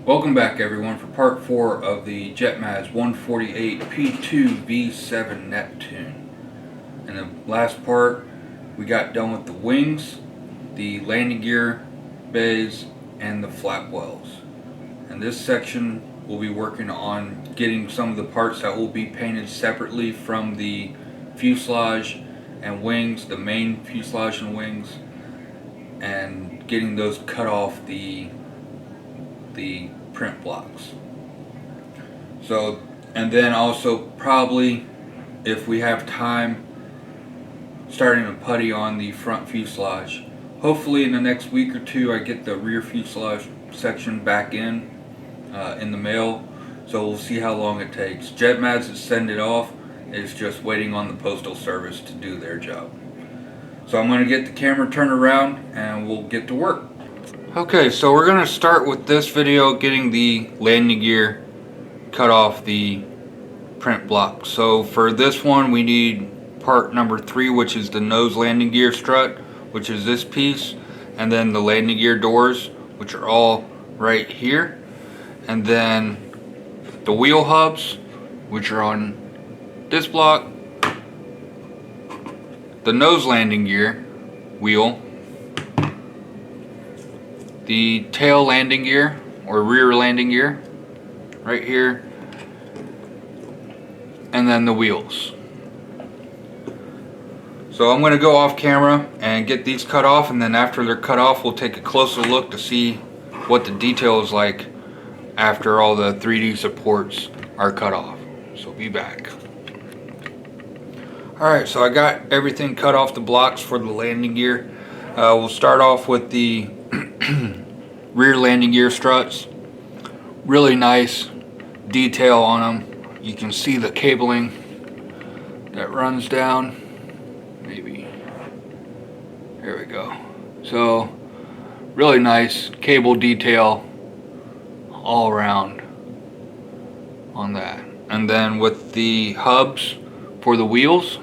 Welcome back everyone for part 4 of the Jetmads 148 P2V-7 Neptune. In the last part we got done with the wings, the landing gear bays, and the flap wells. In this section we'll be working on getting some of the parts that will be painted separately from the fuselage and wings, the main fuselage and wings, and getting those cut off the print blocks. So, and then also probably, if we have time, starting to putty on the front fuselage. Hopefully in the next week or two I get the rear fuselage section back in the mail, so we'll see how long it takes. Jetmads is sending it off. It's just waiting on the postal service to do their job. So I'm going to get the camera turned around and we'll get to work. Okay, so we're going to start with this video getting the landing gear cut off the print block. So for this one we need part number 3, which is the nose landing gear strut, which is this piece, and then the landing gear doors, which are all right here, and then the wheel hubs, which are on this block, the nose landing gear wheel, the tail landing gear or rear landing gear right here, and then the wheels. So I'm going to go off camera and get these cut off, and then after they're cut off we'll take a closer look to see what the detail is like after all the 3D supports are cut off. So be back. Alright, so I got everything cut off the blocks for the landing gear. We'll start off with the rear landing gear struts. Really nice detail on them. You can see the cabling that runs down. Maybe. There we go. So really nice cable detail all around on that. And then with the hubs for the wheels,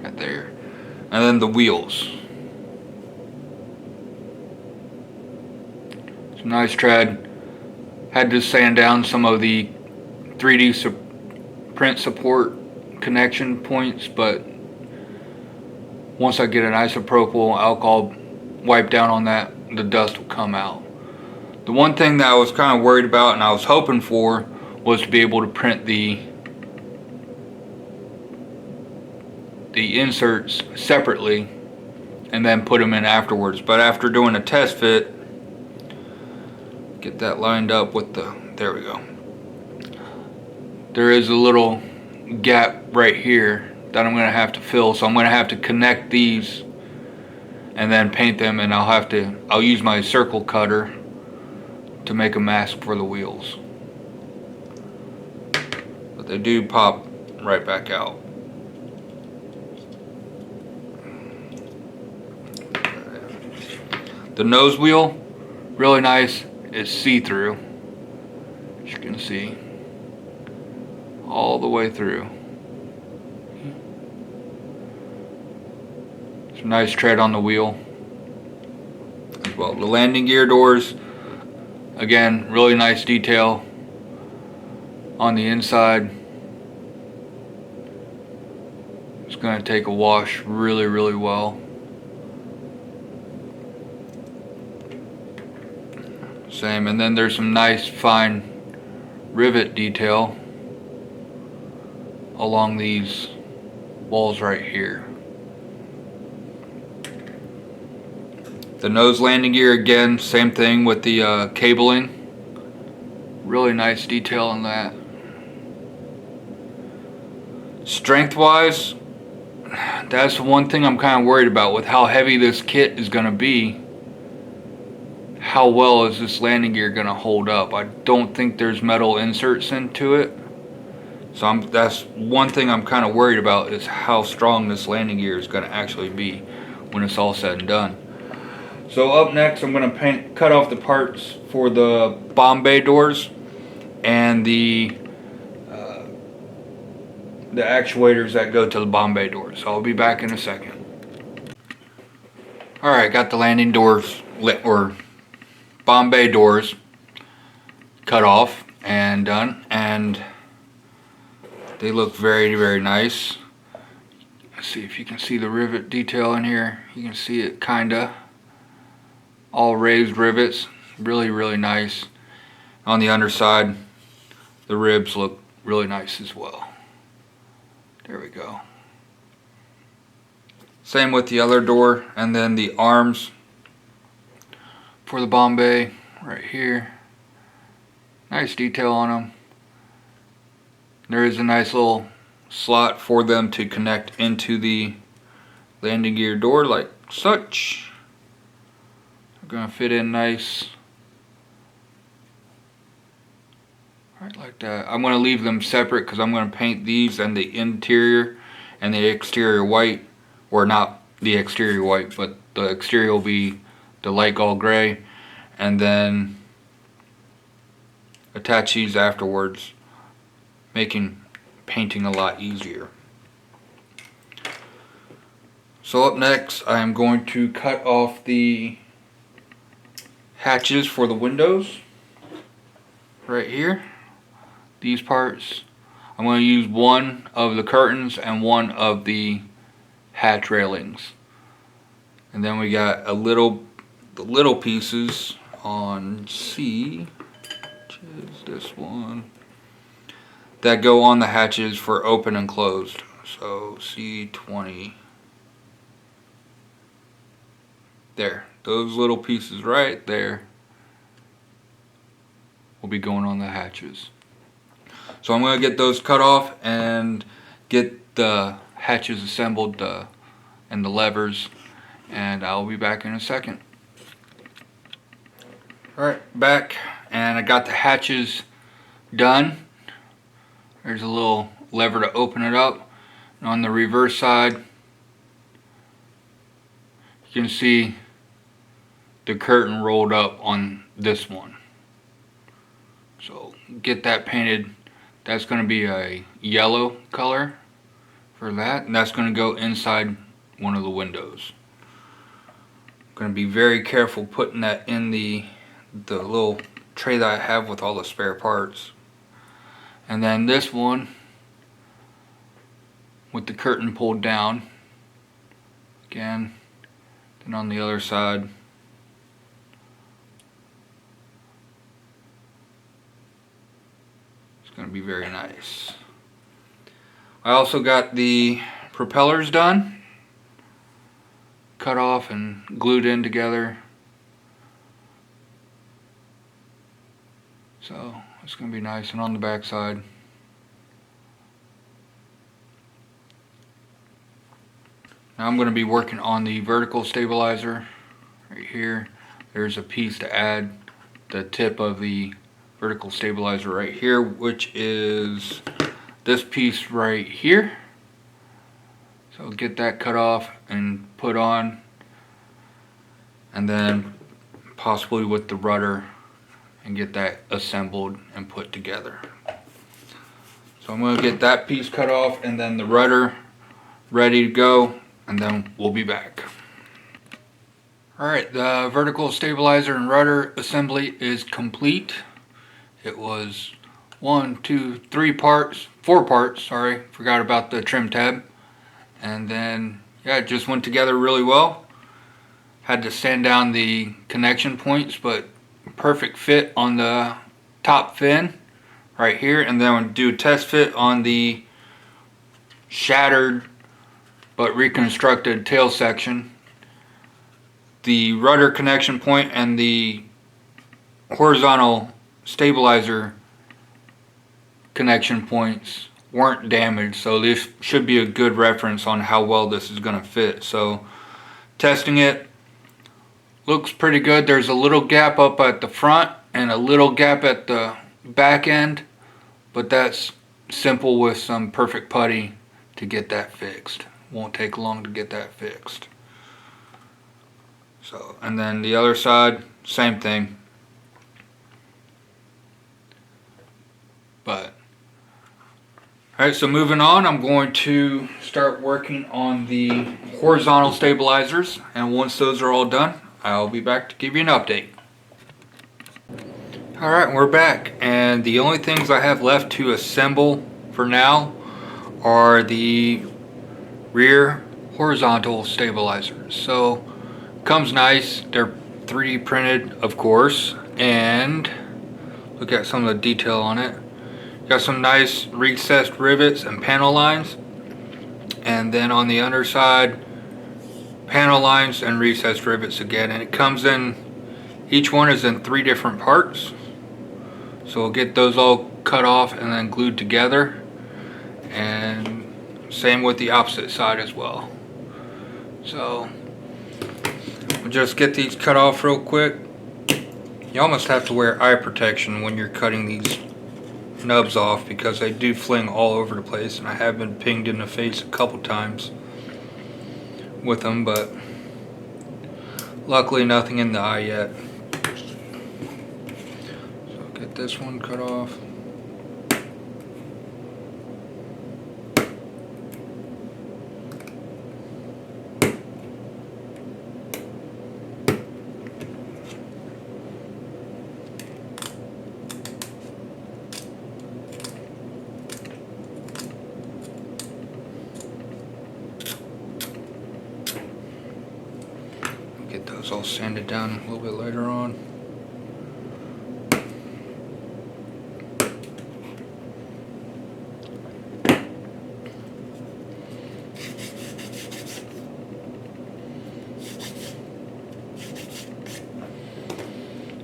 right there, and then the wheels. It's a nice tread. Had to sand down some of the 3D print support connection points, but once I get an isopropyl alcohol wipe down on that, the dust will come out. The one thing that I was kind of worried about and I was hoping for was to be able to print the inserts separately and then put them in afterwards. But after doing a test fit, get that lined up with the, there we go. There is a little gap right here that I'm going to have to fill, so I'm going to have to connect these and then paint them, and I'll use my circle cutter to make a mask for the wheels. But they do pop right back out. The nose wheel, really nice. It's see-through, as you can see, all the way through. Some nice tread on the wheel as well. The landing gear doors, again, really nice detail on the inside. It's going to take a wash really well. Same, and then there's some nice fine rivet detail along these walls right here. The nose landing gear, again, same thing with the cabling. Really nice detail on that. Strength wise, that's the one thing I'm kind of worried about with how heavy this kit is going to be. How well is this landing gear going to hold up? I don't think there's metal inserts into it. So that's one thing I'm kind of worried about, is how strong this landing gear is going to actually be when it's all said and done. So up next I'm going to cut off the parts for the bomb bay doors and the actuators that go to the bomb bay doors. So I'll be back in a second. Alright, got the landing doors, or bomb bay doors, cut off and done, and they look very, very nice. Let's see if you can see the rivet detail in here. You can see it kinda. All raised rivets, really, really nice. On the underside, the ribs look really nice as well. There we go. Same with the other door, and then the arms for the bomb bay right here. Nice detail on them. There is a nice little slot for them to connect into the landing gear door like such. They're gonna fit in nice. Right like that. I'm gonna leave them separate because I'm gonna paint these and the interior and the exterior white. Or not the exterior white, but the exterior will be the light gold gray, and then attach these afterwards, making painting a lot easier. So up next, I am going to cut off the hatches for the windows right here. These parts, I'm going to use one of the curtains and one of the hatch railings, and then we got the little pieces on C, which is this one, that go on the hatches for open and closed. So C20, there, those little pieces right there will be going on the hatches. So I'm going to get those cut off and get the hatches assembled and the levers, and I'll be back in a second. Alright, back, and I got the hatches done. There's a little lever to open it up, and on the reverse side you can see the curtain rolled up on this one. So get that painted. That's going to be a yellow color for that, and that's going to go inside one of the windows. I'm going to be very careful putting that in the little tray that I have with all the spare parts. And then this one with the curtain pulled down again, then on the other side it's going to be very nice. I also got the propellers done, cut off and glued in together. So it's going to be nice. And on the back side, now I'm going to be working on the vertical stabilizer right here. There's a piece to add the tip of the vertical stabilizer right here, which is this piece right here. So get that cut off and put on, and then possibly with the rudder, and get that assembled and put together. So I'm going to get that piece cut off and then the rudder ready to go, and then we'll be back. Alright, the vertical stabilizer and rudder assembly is complete. It was 4 parts, sorry, forgot about the trim tab. And then, yeah, it just went together really well. Had to sand down the connection points, but perfect fit on the top fin right here. And then we'll do a test fit on the shattered but reconstructed tail section. The rudder connection point and the horizontal stabilizer connection points weren't damaged, so this should be a good reference on how well this is going to fit. So testing it, looks pretty good. There's a little gap up at the front and a little gap at the back end, but that's simple with some perfect putty to get that fixed. Won't take long to get that fixed. So, and then the other side, same thing. But Alright, so moving on, I'm going to start working on the horizontal stabilizers, and once those are all done, I'll be back to give you an update. Alright, we're back, and the only things I have left to assemble for now are the rear horizontal stabilizers. So, comes nice, they're 3D printed, of course, and look at some of the detail on it. Got some nice recessed rivets and panel lines, and then on the underside, panel lines and recessed rivets again. And it comes in, each one is in 3 different parts, so we'll get those all cut off and then glued together, and same with the opposite side as well. So we'll just get these cut off real quick. You almost have to wear eye protection when you're cutting these nubs off because they do fling all over the place, and I have been pinged in the face a couple times with them, but luckily nothing in the eye yet. So get this one cut off. Get those all sanded down a little bit later on.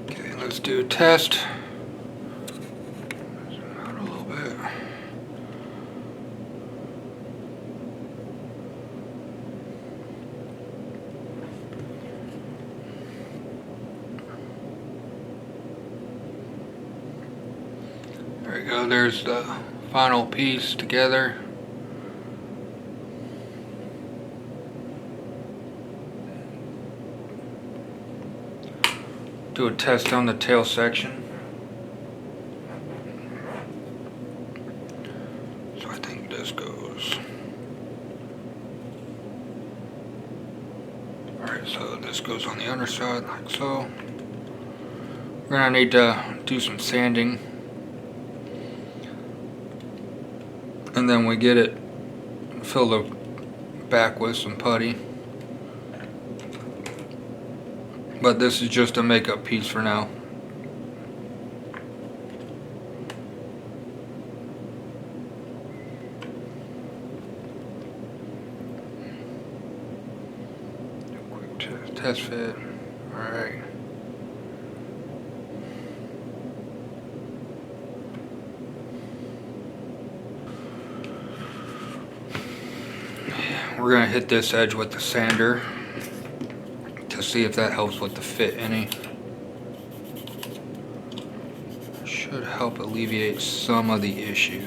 Okay, let's do a test. Zoom out a little bit. There we go, there's the final piece together. Do a test on the tail section. So I think this goes. Alright, so this goes on the underside like so. We're gonna need to do some sanding, and then we get it fill the back with some putty. But this is just a makeup piece for now. Quick test fit. Alright. We're going to hit this edge with the sander to see if that helps with the fit any. Should help alleviate some of the issue.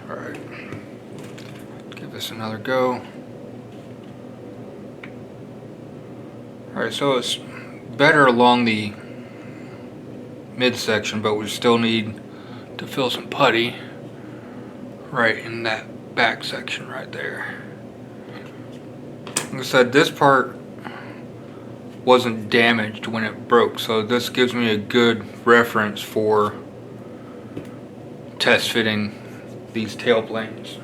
Alright, give this another go. Alright, so it's better along the midsection, but we still need to fill some putty right in that back section right there. Like I said, this part wasn't damaged when it broke, so this gives me a good reference for test fitting these tail planes.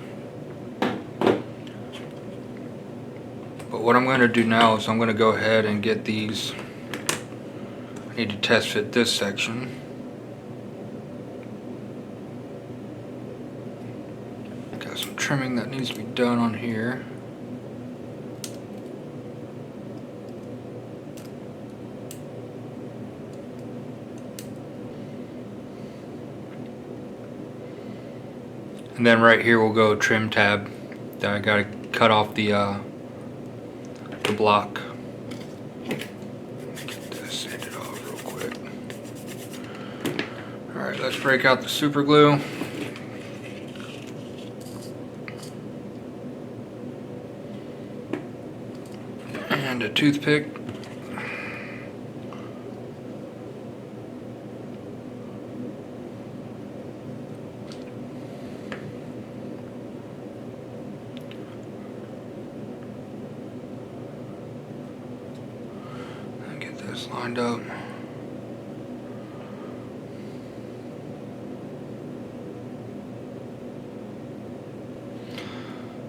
But what I'm going to do now is I'm going to go ahead and get these. I need to test fit this section. Got some trimming that needs to be done on here. And then right here we'll go trim tab. Then I gotta cut off the block. Get this sanded off real quick. Alright, let's break out the super glue. And toothpick. And get this lined up.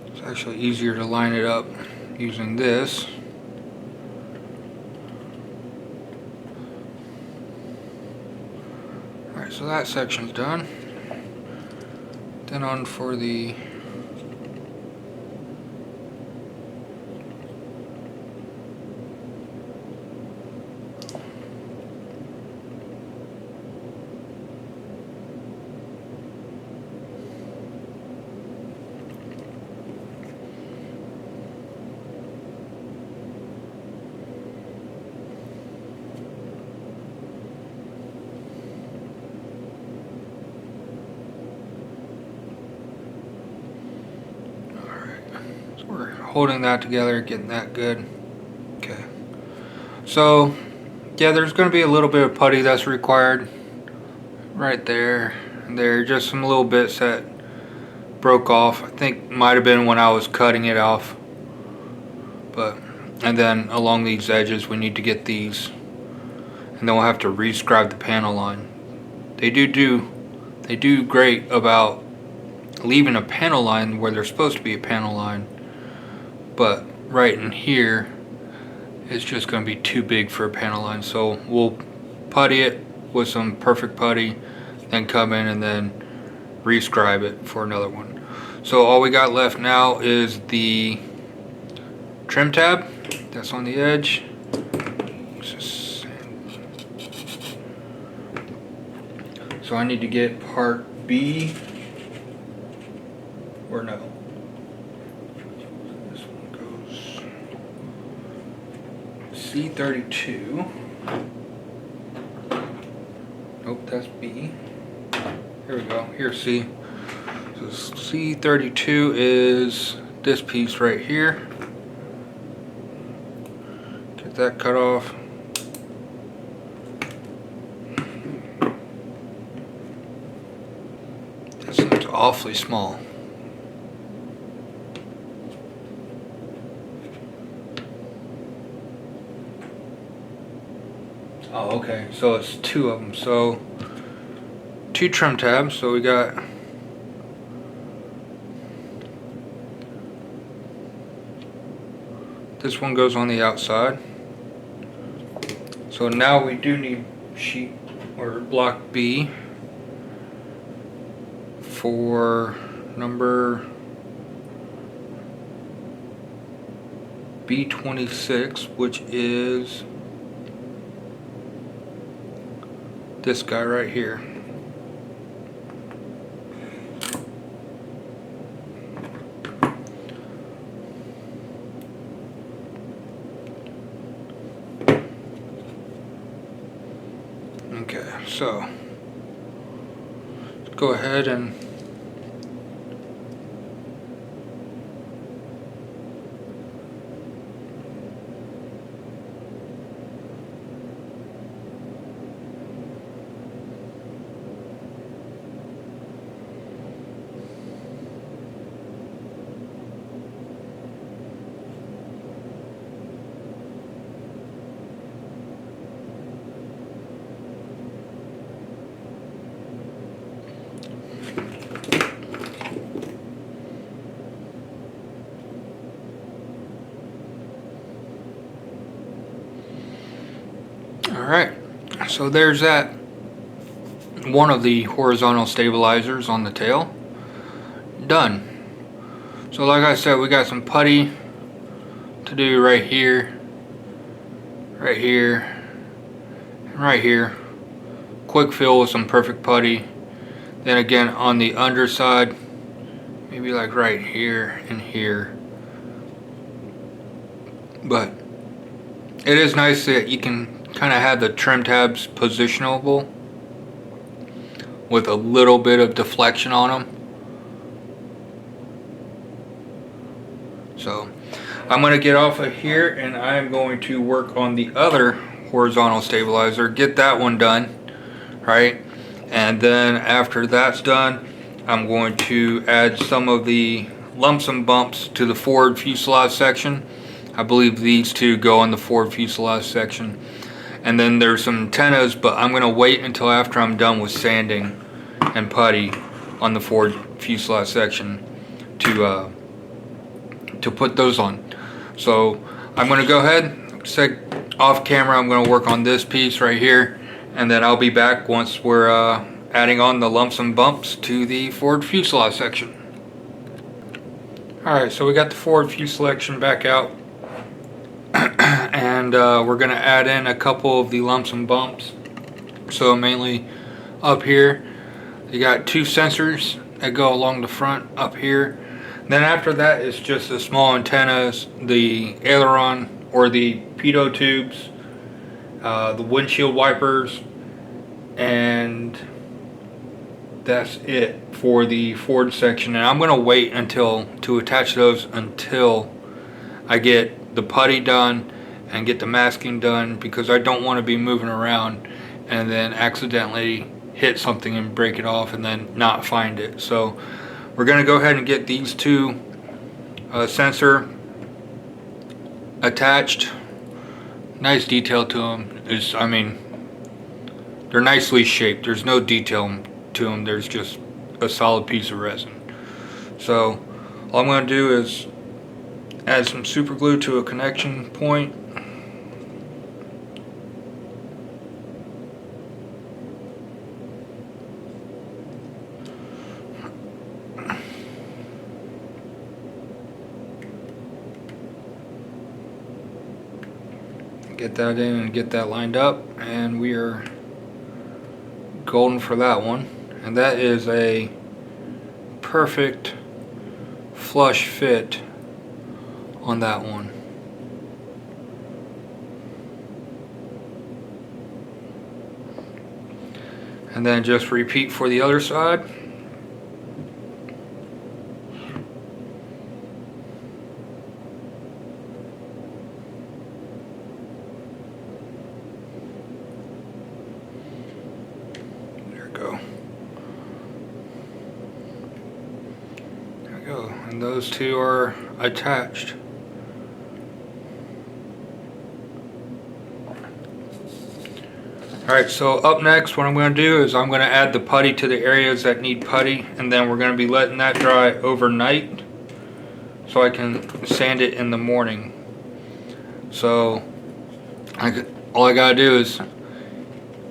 It's actually easier to line it up using this. Alright, so that section's done. Then on for the we're holding that together, getting that good. Okay. So, yeah, there's going to be a little bit of putty that's required. Right there. And there, just some little bits that broke off. I think might have been when I was cutting it off. And then along these edges, we need to get these. And then we'll have to rescribe the panel line. They do great about leaving a panel line where there's supposed to be a panel line. But right in here, it's just going to be too big for a panel line. So we'll putty it with some perfect putty, then come in and then rescribe it for another one. So all we got left now is the trim tab that's on the edge. So I need to get part B, or no. This one goes C32. Nope, that's B. Here we go. Here's C. So C32 is this piece right here. Get that cut off. That seems awfully small. Oh, okay. So it's two of them. So two trim tabs. So we got this one goes on the outside. So now we do need sheet or block B for number B26, which is this guy right here. Okay, so let's go ahead and alright, so there's that one of the horizontal stabilizers on the tail done. So like I said, we got some putty to do right here, right here, and right here. Quick fill with some perfect putty. Then again on the underside, maybe like right here and here. But it is nice that you can kind of have the trim tabs positionable with a little bit of deflection on them. So I'm going to get off of here and I'm going to work on the other horizontal stabilizer, get that one done, right? And then after that's done, I'm going to add some of the lumps and bumps to the forward fuselage section. I believe these two go in the forward fuselage section. And then there's some antennas, but I'm going to wait until after I'm done with sanding and putty on the forward fuselage section to put those on. So I'm going to go ahead, say off camera, I'm going to work on this piece right here, and then I'll be back once we're adding on the lumps and bumps to the forward fuselage section. Alright, so we got the forward fuselage section back out, and we're going to add in a couple of the lumps and bumps. So mainly up here, you got two sensors that go along the front up here. Then after that, it's just the small antennas, the aileron or the pitot tubes, the windshield wipers, and that's it for the forward section. And I'm going to wait to attach those until I get the putty done and get the masking done, because I don't want to be moving around and then accidentally hit something and break it off and then not find it. So we're going to go ahead and get these two sensor attached. Nice detail to them. I mean, they're nicely shaped. There's no detail to them. There's just a solid piece of resin. So all I'm going to do is add some super glue to a connection point. Get that in and get that lined up, and we are golden for that one. And that is a perfect flush fit on that one. And then just repeat for the other side. And those two are attached. Alright, so up next what I'm going to do is I'm going to add the putty to the areas that need putty, and then we're going to be letting that dry overnight so I can sand it in the morning. So all I got to do is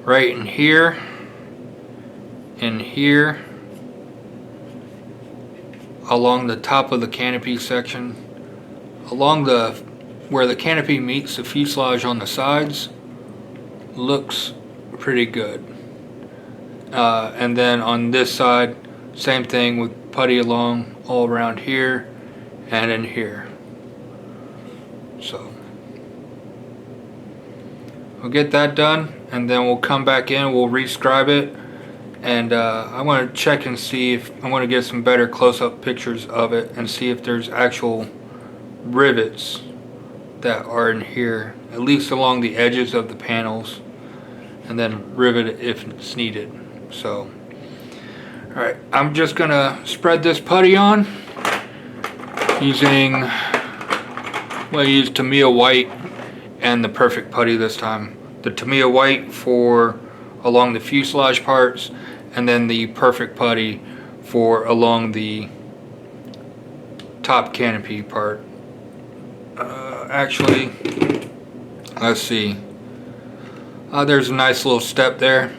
right in here, along the top of the canopy section, along where the canopy meets the fuselage on the sides, looks pretty good. And then on this side, same thing with putty along all around here and in here. So we'll get that done, and then we'll come back in, we'll rescribe it. And I want to check and see if I want to get some better close-up pictures of it and see if there's actual rivets that are in here, at least along the edges of the panels, and then rivet it if it's needed. So alright, I'm just gonna spread this putty on using, well, I used Tamiya white and the perfect putty this time. The Tamiya white for along the fuselage parts, and then the perfect putty for along the top canopy part. Actually, let's see. There's a nice little step there.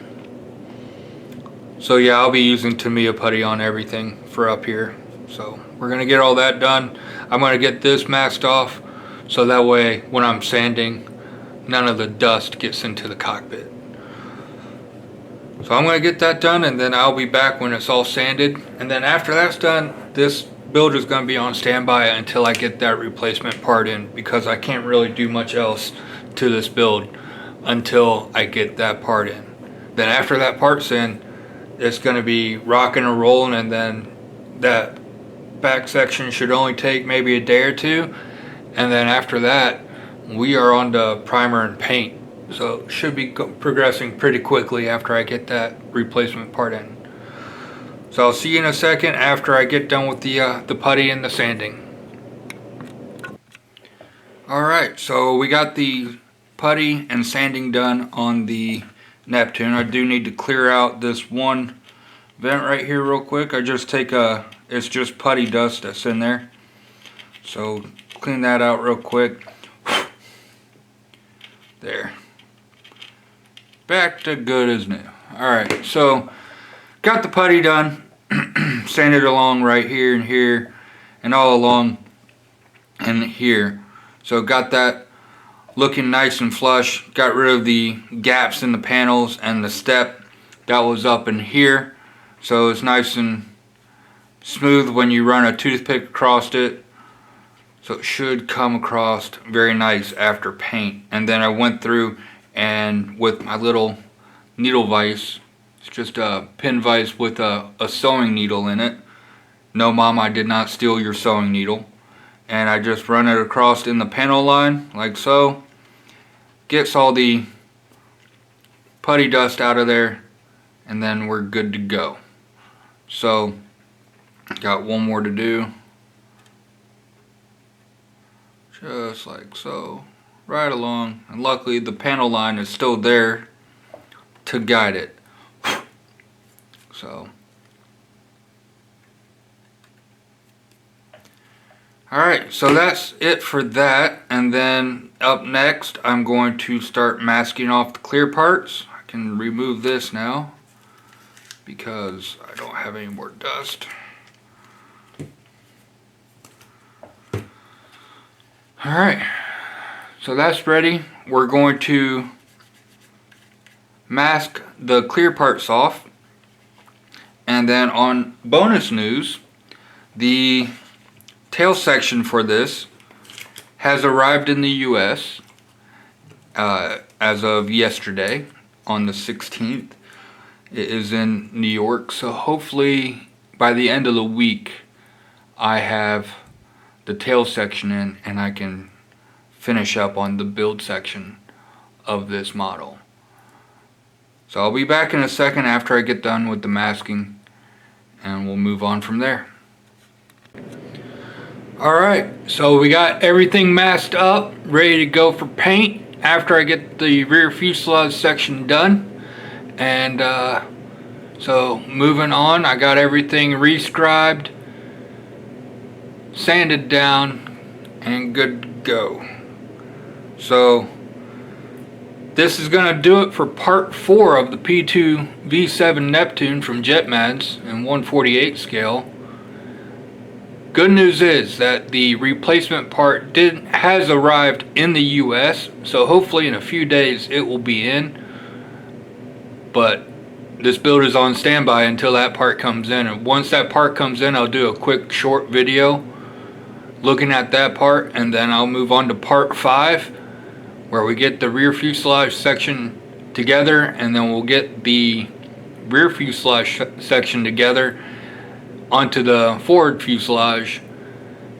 So yeah, I'll be using Tamiya putty on everything for up here. So we're gonna get all that done. I'm gonna get this masked off so that way when I'm sanding, none of the dust gets into the cockpit. So I'm going to get that done, and then I'll be back when it's all sanded. And then after that's done, this builder is going to be on standby until I get that replacement part in, because I can't really do much else to this build until I get that part in. Then after that part's in, it's going to be rocking and rolling, and then that back section should only take maybe a day or two, And then after that, we are on to primer and paint. So should be progressing pretty quickly after I get that replacement part in. So I'll see you in a second after I get done with the putty and the sanding. Alright, so we got the putty and sanding done on the Neptune. I do need to clear out this one vent right here real quick. I just take it's just putty dust that's in there. So clean that out real quick. There. Back to good as new. Alright, so got the putty done. Sanded along right here and here and all along and here. So got that looking nice and flush. Got rid of the gaps in the panels and the step that was up in here. So it's nice and smooth when you run a toothpick across it. So it should come across very nice after paint. And then I went through and with my little needle vise, it's just a pin vise with a sewing needle in it. No, Mom, I did not steal your sewing needle. And I just run it across in the panel line like so. Gets all the putty dust out of there, and then we're good to go. So got one more to do, just like so, right along. And luckily the panel line is still there to guide it. So alright, so that's it for that. And then up next, I'm going to start masking off the clear parts. I can remove this now because I don't have any more dust. Alright, so that's ready. We're going to mask the clear parts off. And then on bonus news, the tail section for this has arrived in the US as of yesterday on the 16th. It is in New York, so hopefully by the end of the week I have the tail section in and I can finish up on the build section of this model. So I'll be back in a second after I get done with the masking and we'll move on from there. Alright, so we got everything masked up, ready to go for paint after I get the rear fuselage section done. And so moving on, I got everything rescribed, sanded down, and good to go. So this is going to do it for part 4 of the P2V-7 Neptune from Jetmads in 1/48 scale. Good news is that the replacement part has arrived in the US, so hopefully in a few days it will be in. But this build is on standby until that part comes in, and once that part comes in, I'll do a quick short video looking at that part, and then I'll move on to part 5 where we get the rear fuselage section together, and then we'll get the rear fuselage section together onto the forward fuselage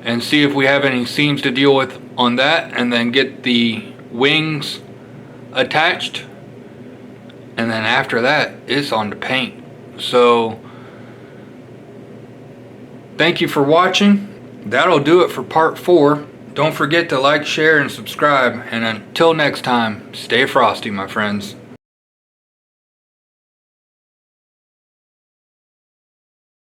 and see if we have any seams to deal with on that, and then get the wings attached, and then after that it's on to paint. So thank you for watching. That'll do it for part 4. Don't forget to like, share, and subscribe, and until next time, stay frosty, my friends.